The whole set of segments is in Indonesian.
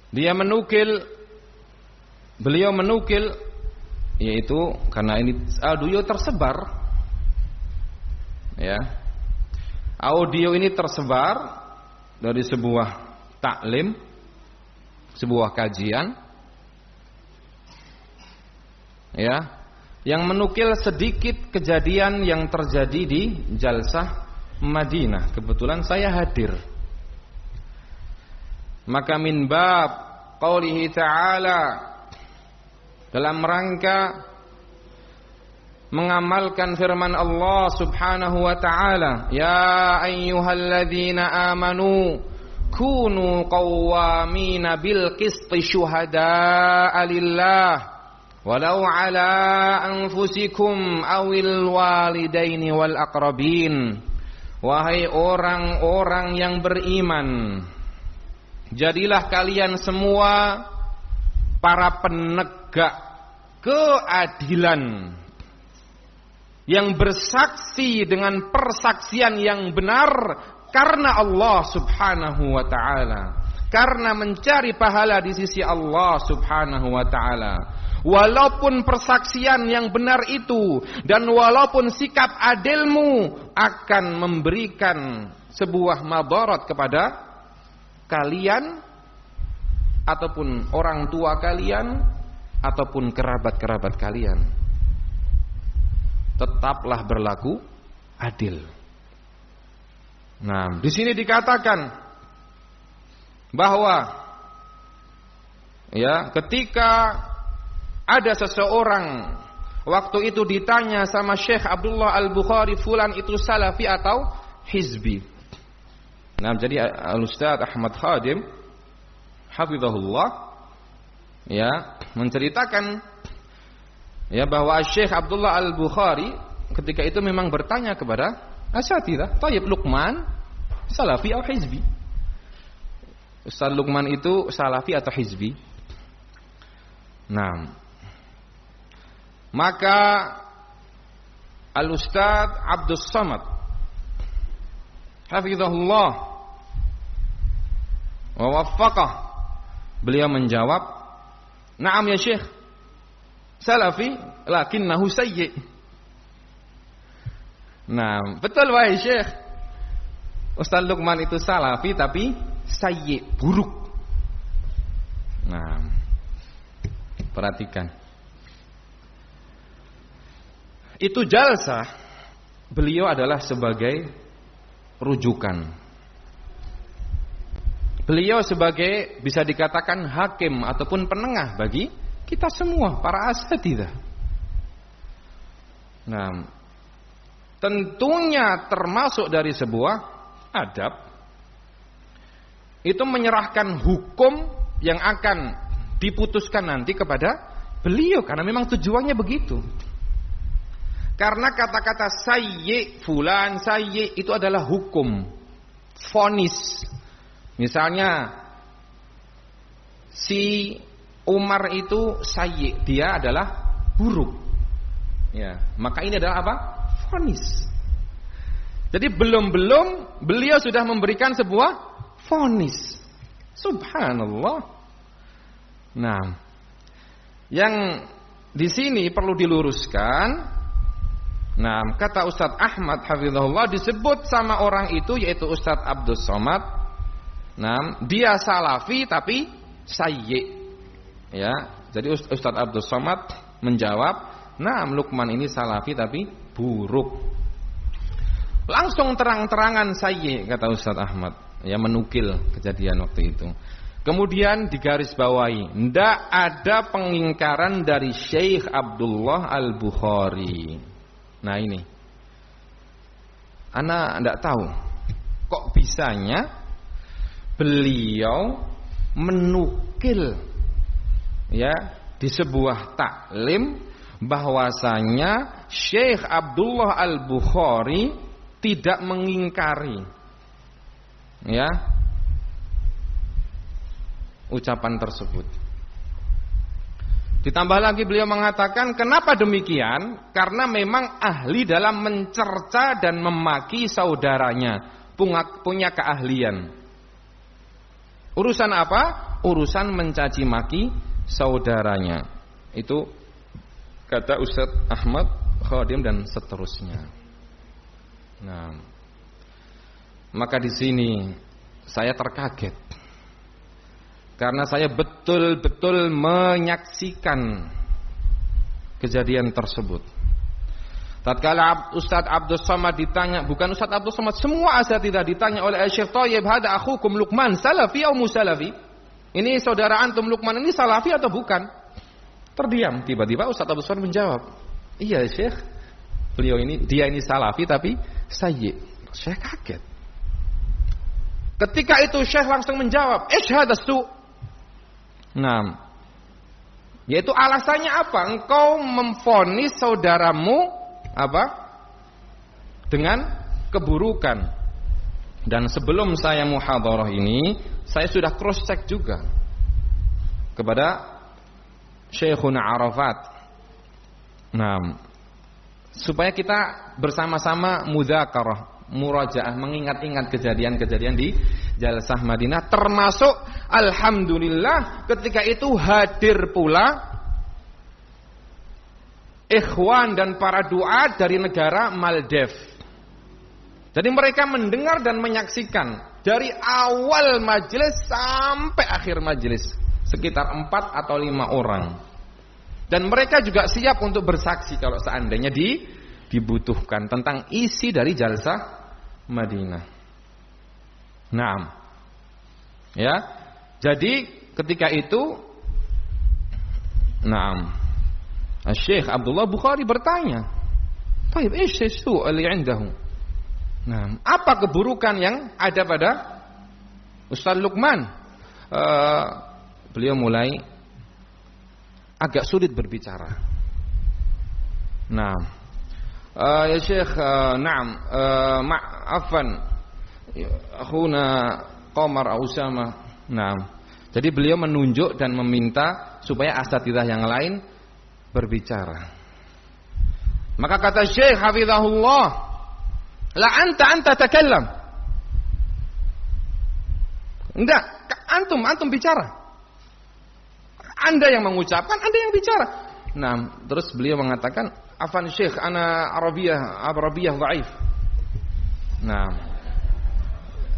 Beliau menukil, yaitu karena ini audio tersebar, ya. Audio ini tersebar dari sebuah taklim, sebuah kajian, ya, yang menukil sedikit kejadian yang terjadi di Jalsah Madinah. Kebetulan saya hadir. Maka min bab qaulihi ta'ala, dalam rangka mengamalkan firman Allah Subhanahu wa ta'ala, ya ayyuhalladzina amanu kunu qawwamina bil qisti syuhada'a lillah walau ala anfusikum awil walidaini wal aqrabin. Wahai orang-orang yang beriman, jadilah kalian semua para penegak keadilan yang bersaksi dengan persaksian yang benar karena Allah Subhanahu wa ta'ala, karena mencari pahala di sisi Allah Subhanahu wa ta'ala. Walaupun persaksian yang benar itu dan walaupun sikap adilmu akan memberikan sebuah madarat kepada kalian ataupun orang tua kalian ataupun kerabat-kerabat kalian, tetaplah berlaku adil. Nah, di sini dikatakan bahwa ya, ketika ada seseorang waktu itu ditanya sama Syekh Abdullah Al-Bukhari, fulan itu salafi atau hizbi. Nah, jadi Al-Ustaz Ahmad Khadim hafizahullah ya menceritakan ya bahwa Syekh Abdullah Al-Bukhari ketika itu memang bertanya kepada asatidzah, "Thayyib Luqman salafi atau hizbi?" Ustaz Luqman itu salafi atau hizbi? Nah, maka Al-Ustaz Abdus Samad hafizahullah wa waffaqah, beliau menjawab, "Na'am ya Syekh, salafi lakinnahu sayyi." Nah, betul wahai Syekh, Ustaz Luqman itu salafi tapi sayyi, buruk. Nah, perhatikan. Itu jalsah, beliau adalah sebagai rujukan. Beliau sebagai bisa dikatakan hakim ataupun penengah bagi kita semua para asatidzah. Nah, tentunya termasuk dari sebuah adab itu menyerahkan hukum yang akan diputuskan nanti kepada beliau, karena memang tujuannya begitu. Karena kata-kata sayyi fulan sayyi itu adalah hukum, vonis. Misalnya si Umar itu sayyi, dia adalah buruk. Ya, maka ini adalah apa? Vonis. Jadi belum beliau sudah memberikan sebuah vonis. Subhanallah. Nah, yang di sini perlu diluruskan. Nah, kata Ustaz Ahmad hafizahullah, disebut sama orang itu yaitu Ustaz Abdus Somad. Nah, dia salafi tapi sayyi. Ya, jadi Ustaz Abdus Somad menjawab, "Nah, Luqman ini salafi tapi buruk." Langsung terang-terangan sayyi kata Ustaz Ahmad, ya, menukil kejadian waktu itu. Kemudian digarisbawahi, tidak ada pengingkaran dari Syekh Abdullah Al-Bukhari. Nah ini, ana tidak tahu kok bisanya beliau menukil ya di sebuah taklim bahwasanya Syekh Abdullah Al-Bukhari tidak mengingkari ya ucapan tersebut. Ditambah lagi beliau mengatakan, kenapa demikian? Karena memang ahli dalam mencerca dan memaki saudaranya, punya keahlian. Urusan apa? urusan mencaci maki saudaranya. Itu kata Ustaz Ahmad Khadim dan seterusnya. Nah, maka di sini saya terkaget karena saya betul-betul menyaksikan kejadian tersebut. Tatkala Ustaz Abdus Somad ditanya, bukan Ustaz Abdus Somad, semua asatidzah ditanya oleh Syekh Thayyib, "Hada akhukum Luqman salafi atau musalafi?" Ini saudara antum Luqman ini salafi atau bukan? Terdiam. Tiba-tiba Ustaz Abdus Somad menjawab, "Iya Syekh, dia ini salafi tapi sayyi." Saya kaget. Ketika itu Syekh langsung menjawab, "Ishhadas su." Nah, yaitu alasannya apa? Engkau memvonis saudaramu apa? Dengan keburukan. Dan sebelum saya muhadharah ini, saya sudah cross check juga kepada Syekhuna Arafat. Nah, supaya kita bersama-sama mudzakarah, murajaah, mengingat-ingat kejadian-kejadian di Jalsah Madinah, termasuk alhamdulillah ketika itu hadir pula ikhwan dan para duat dari negara Maldives. Jadi mereka mendengar dan menyaksikan dari awal majelis sampai akhir majelis, sekitar 4 atau 5 orang. Dan mereka juga siap untuk bersaksi kalau seandainya dibutuhkan tentang isi dari Jalsah Madinah. Nah, ya. Jadi ketika itu, Syekh Abdullah Bukhari bertanya, "Baik, ايش السوء اللي عنده?" Nah, apa keburukan yang ada pada Ustaz Luqman? Beliau mulai agak sulit berbicara. Nah, ya Syekh, afwan, akhuna Qamar Usama. Nah, jadi beliau menunjuk dan meminta supaya asatidzah yang lain berbicara. Maka kata Syekh hafizahullah, "La anta takallam." Enggak, antum bicara. Anda yang mengucapkan, Anda yang bicara. Nah, terus beliau mengatakan, "Afan Syekh, ana Arabiyah dhaif." Nah,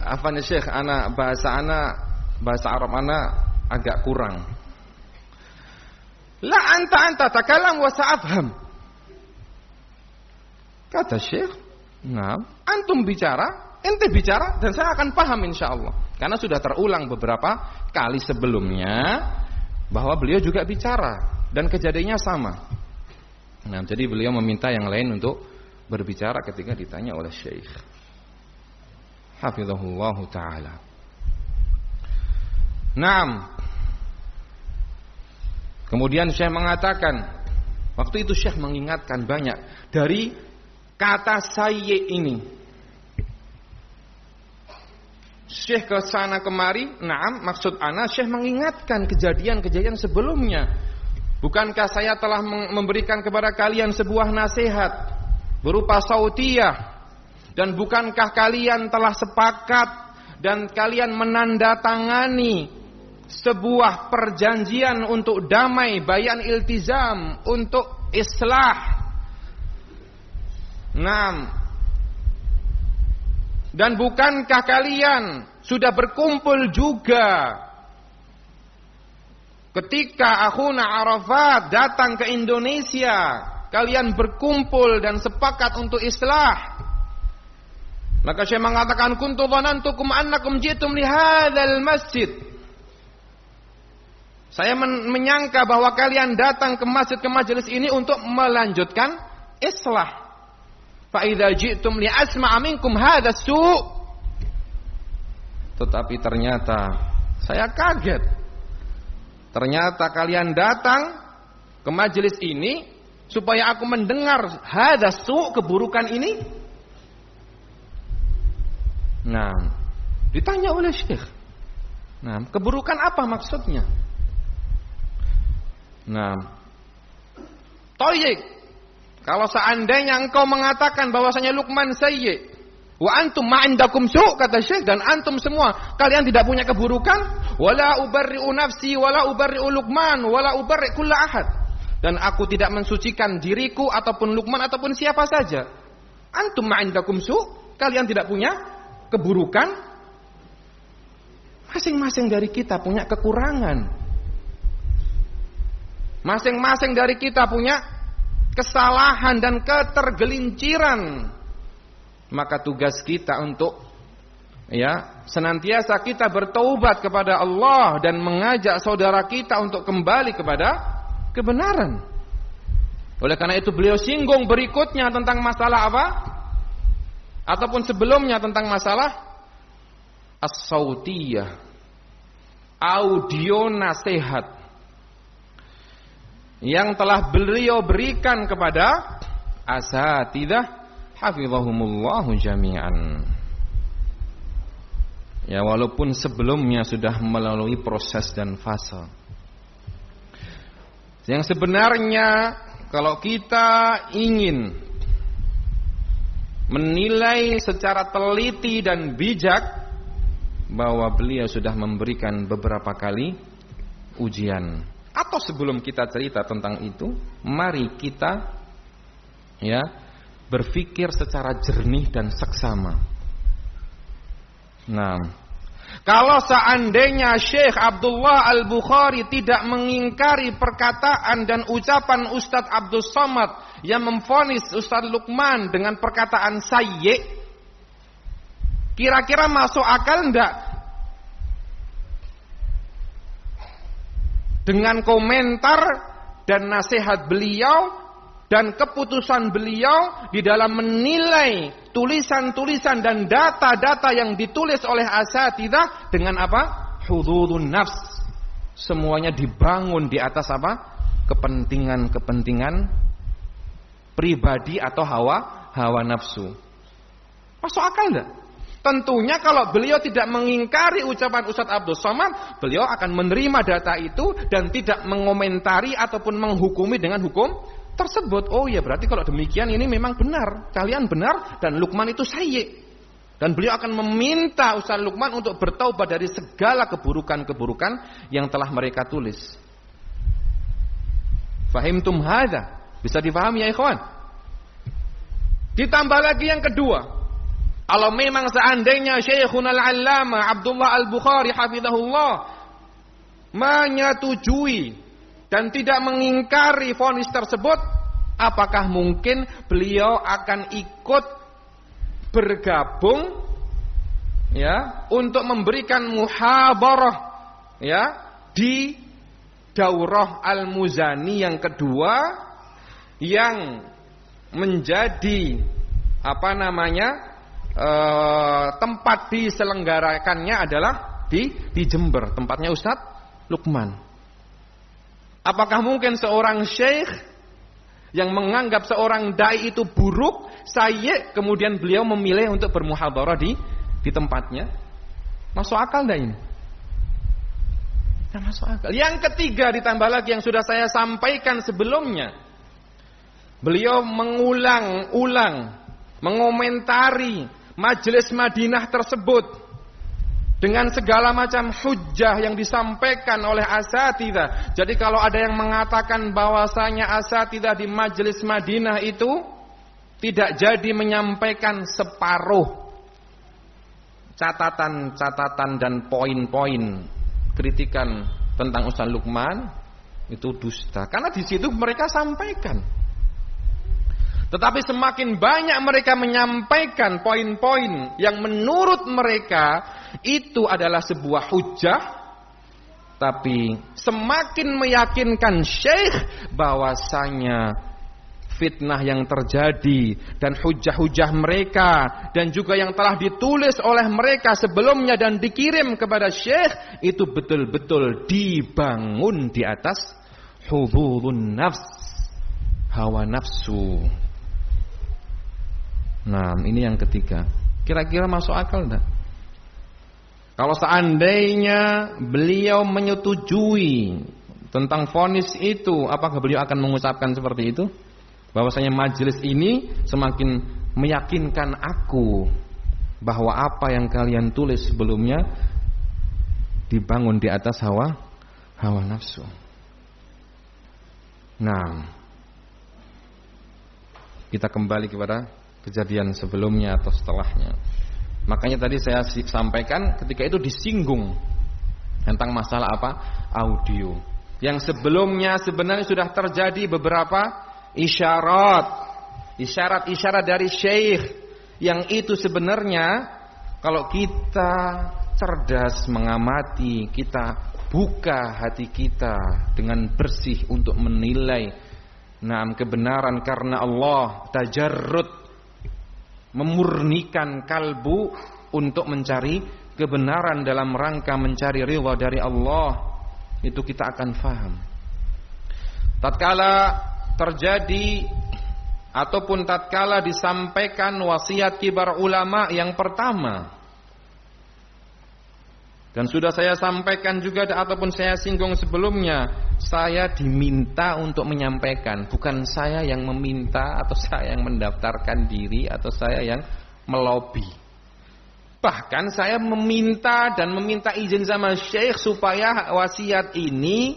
afan Syekh, bahasa Arab ana agak kurang. La anta takallam wa sa'afham. Kata Syekh, "Nah, antum bicara, ente bicara dan saya akan paham insyaallah." Karena sudah terulang beberapa kali sebelumnya bahwa beliau juga bicara dan kejadiannya sama. Nah, jadi beliau meminta yang lain untuk berbicara ketika ditanya oleh Syekh. Hafizahullah taala. Naam. Kemudian Syekh mengatakan, waktu itu Syekh mengingatkan banyak dari kata sayyi ini. Syekh ke sana kemari, maksud ana Syekh mengingatkan kejadian-kejadian sebelumnya. Bukankah saya telah memberikan kepada kalian sebuah nasihat berupa sautiyah, dan bukankah kalian telah sepakat dan kalian menandatangani sebuah perjanjian untuk damai, bayan iltizam, untuk islah. Dan bukankah kalian sudah berkumpul juga ketika akhuna Arafat datang ke Indonesia, kalian berkumpul dan sepakat untuk islah. Maka saya mengatakan, kuntu dhanantukum annakum jitum li hadzal masjid. Saya menyangka bahwa kalian datang ke masjid, ke majelis ini untuk melanjutkan islah. Fa idza ji'tum li asma'a minkum hadzal su'. Tetapi ternyata saya kaget. Ternyata kalian datang ke majelis ini supaya aku mendengar hadzal su', keburukan ini. Nah, ditanya oleh Syekh. Nah, keburukan apa maksudnya? Nah, Thayyib, kalau seandainya engkau mengatakan bahwasanya Luqman sayyi, Wa antum ma'indakum su', kata Syekh, dan antum semua kalian tidak punya keburukan. Wala ubarri'u nafsi wala ubarri'u Luqman wala ubarri' kulla ahad. Dan aku tidak mensucikan diriku ataupun Luqman ataupun siapa saja. Antum ma'indakum su', kalian tidak punya keburukan. Masing-masing dari kita punya kekurangan. Masing-masing dari kita punya kesalahan dan ketergelinciran. Maka tugas kita untuk senantiasa kita bertaubat kepada Allah dan mengajak saudara kita untuk kembali kepada kebenaran. Oleh karena itu beliau singgung berikutnya tentang masalah apa? Ataupun sebelumnya tentang masalah as-sautiyah, audio nasihat yang telah beliau berikan kepada asatidzah hafizahumullahu jami'an. Ya, walaupun sebelumnya sudah melalui proses dan fase. Yang sebenarnya kalau kita ingin menilai secara teliti dan bijak, bahwa beliau sudah memberikan beberapa kali ujian. Atau sebelum kita cerita tentang itu, mari kita berpikir secara jernih dan seksama. Nah, kalau seandainya Syekh Abdullah Al-Bukhari tidak mengingkari perkataan dan ucapan Ustadz Abdul Somad yang memvonis Ustadz Luqman dengan perkataan sayyi', kira-kira masuk akal enggak dengan komentar dan nasihat beliau dan keputusan beliau di dalam menilai tulisan-tulisan dan data-data yang ditulis oleh asatidzah dengan apa? Hududun nafs. Semuanya dibangun di atas apa? Kepentingan-kepentingan pribadi atau hawa nafsu. Masuk akal enggak? Tentunya kalau beliau tidak mengingkari ucapan Ustadz Abdul Somad, beliau akan menerima data itu dan tidak mengomentari ataupun menghukumi dengan hukum tersebut. Oh ya, berarti kalau demikian ini memang benar, kalian benar dan Luqman itu sayyi'. Dan beliau akan meminta Ustaz Luqman untuk bertaubat dari segala keburukan-keburukan yang telah mereka tulis. Fahimtum hadza? Bisa difahami ya ikhwan? Ditambah lagi yang kedua, kalau memang seandainya Syekhuna Al-Allamah Abdullah Al-Bukhari hafizahullah menyetujui dan tidak mengingkari vonis tersebut, apakah mungkin beliau akan ikut bergabung untuk memberikan muhadarah di Daurah Al-Muzani yang kedua, yang menjadi tempat diselenggarakannya adalah di Jember, tempatnya Ustadz Luqman. Apakah mungkin seorang syekh yang menganggap seorang dai itu buruk, sayyi', kemudian beliau memilih untuk bermuhadarah di tempatnya? Masuk akal enggak ini? Nah, masuk akal. Yang ketiga, ditambah lagi yang sudah saya sampaikan sebelumnya. Beliau mengulang-ulang mengomentari majelis Madinah tersebut dengan segala macam hujjah yang disampaikan oleh asatidzah. Jadi kalau ada yang mengatakan bahwasanya asatidzah di majelis Madinah itu tidak jadi menyampaikan separuh catatan-catatan dan poin-poin kritikan tentang Ustaz Luqman, itu dusta. Karena di situ mereka sampaikan. Tetapi semakin banyak mereka menyampaikan poin-poin yang menurut mereka itu adalah sebuah hujjah, tapi semakin meyakinkan Syekh bahwasanya fitnah yang terjadi dan hujjah-hujjah mereka dan juga yang telah ditulis oleh mereka sebelumnya dan dikirim kepada Syekh itu betul-betul dibangun di atas hududun nafs, hawa nafsu. Nah, ini yang ketiga. Kira-kira masuk akal enggak? Kalau seandainya beliau menyetujui tentang vonis itu, apakah beliau akan mengucapkan seperti itu? Bahwasanya majelis ini semakin meyakinkan aku bahwa apa yang kalian tulis sebelumnya dibangun di atas hawa nafsu. Nah, kita kembali kepada kejadian sebelumnya atau setelahnya. Makanya tadi saya sampaikan ketika itu disinggung tentang masalah apa? Audio. Yang sebelumnya sebenarnya sudah terjadi beberapa isyarat dari syekh, yang itu sebenarnya kalau kita cerdas mengamati, kita buka hati kita dengan bersih untuk menilai kebenaran karena Allah, tajarrud, memurnikan kalbu untuk mencari kebenaran dalam rangka mencari ridha dari Allah, itu kita akan faham. Tatkala terjadi ataupun tatkala disampaikan wasiat kibar ulama yang pertama, dan sudah saya sampaikan juga ataupun saya singgung sebelumnya, saya diminta untuk menyampaikan, bukan saya yang meminta atau saya yang mendaftarkan diri atau saya yang melobi. Bahkan saya meminta izin sama syekh supaya wasiat ini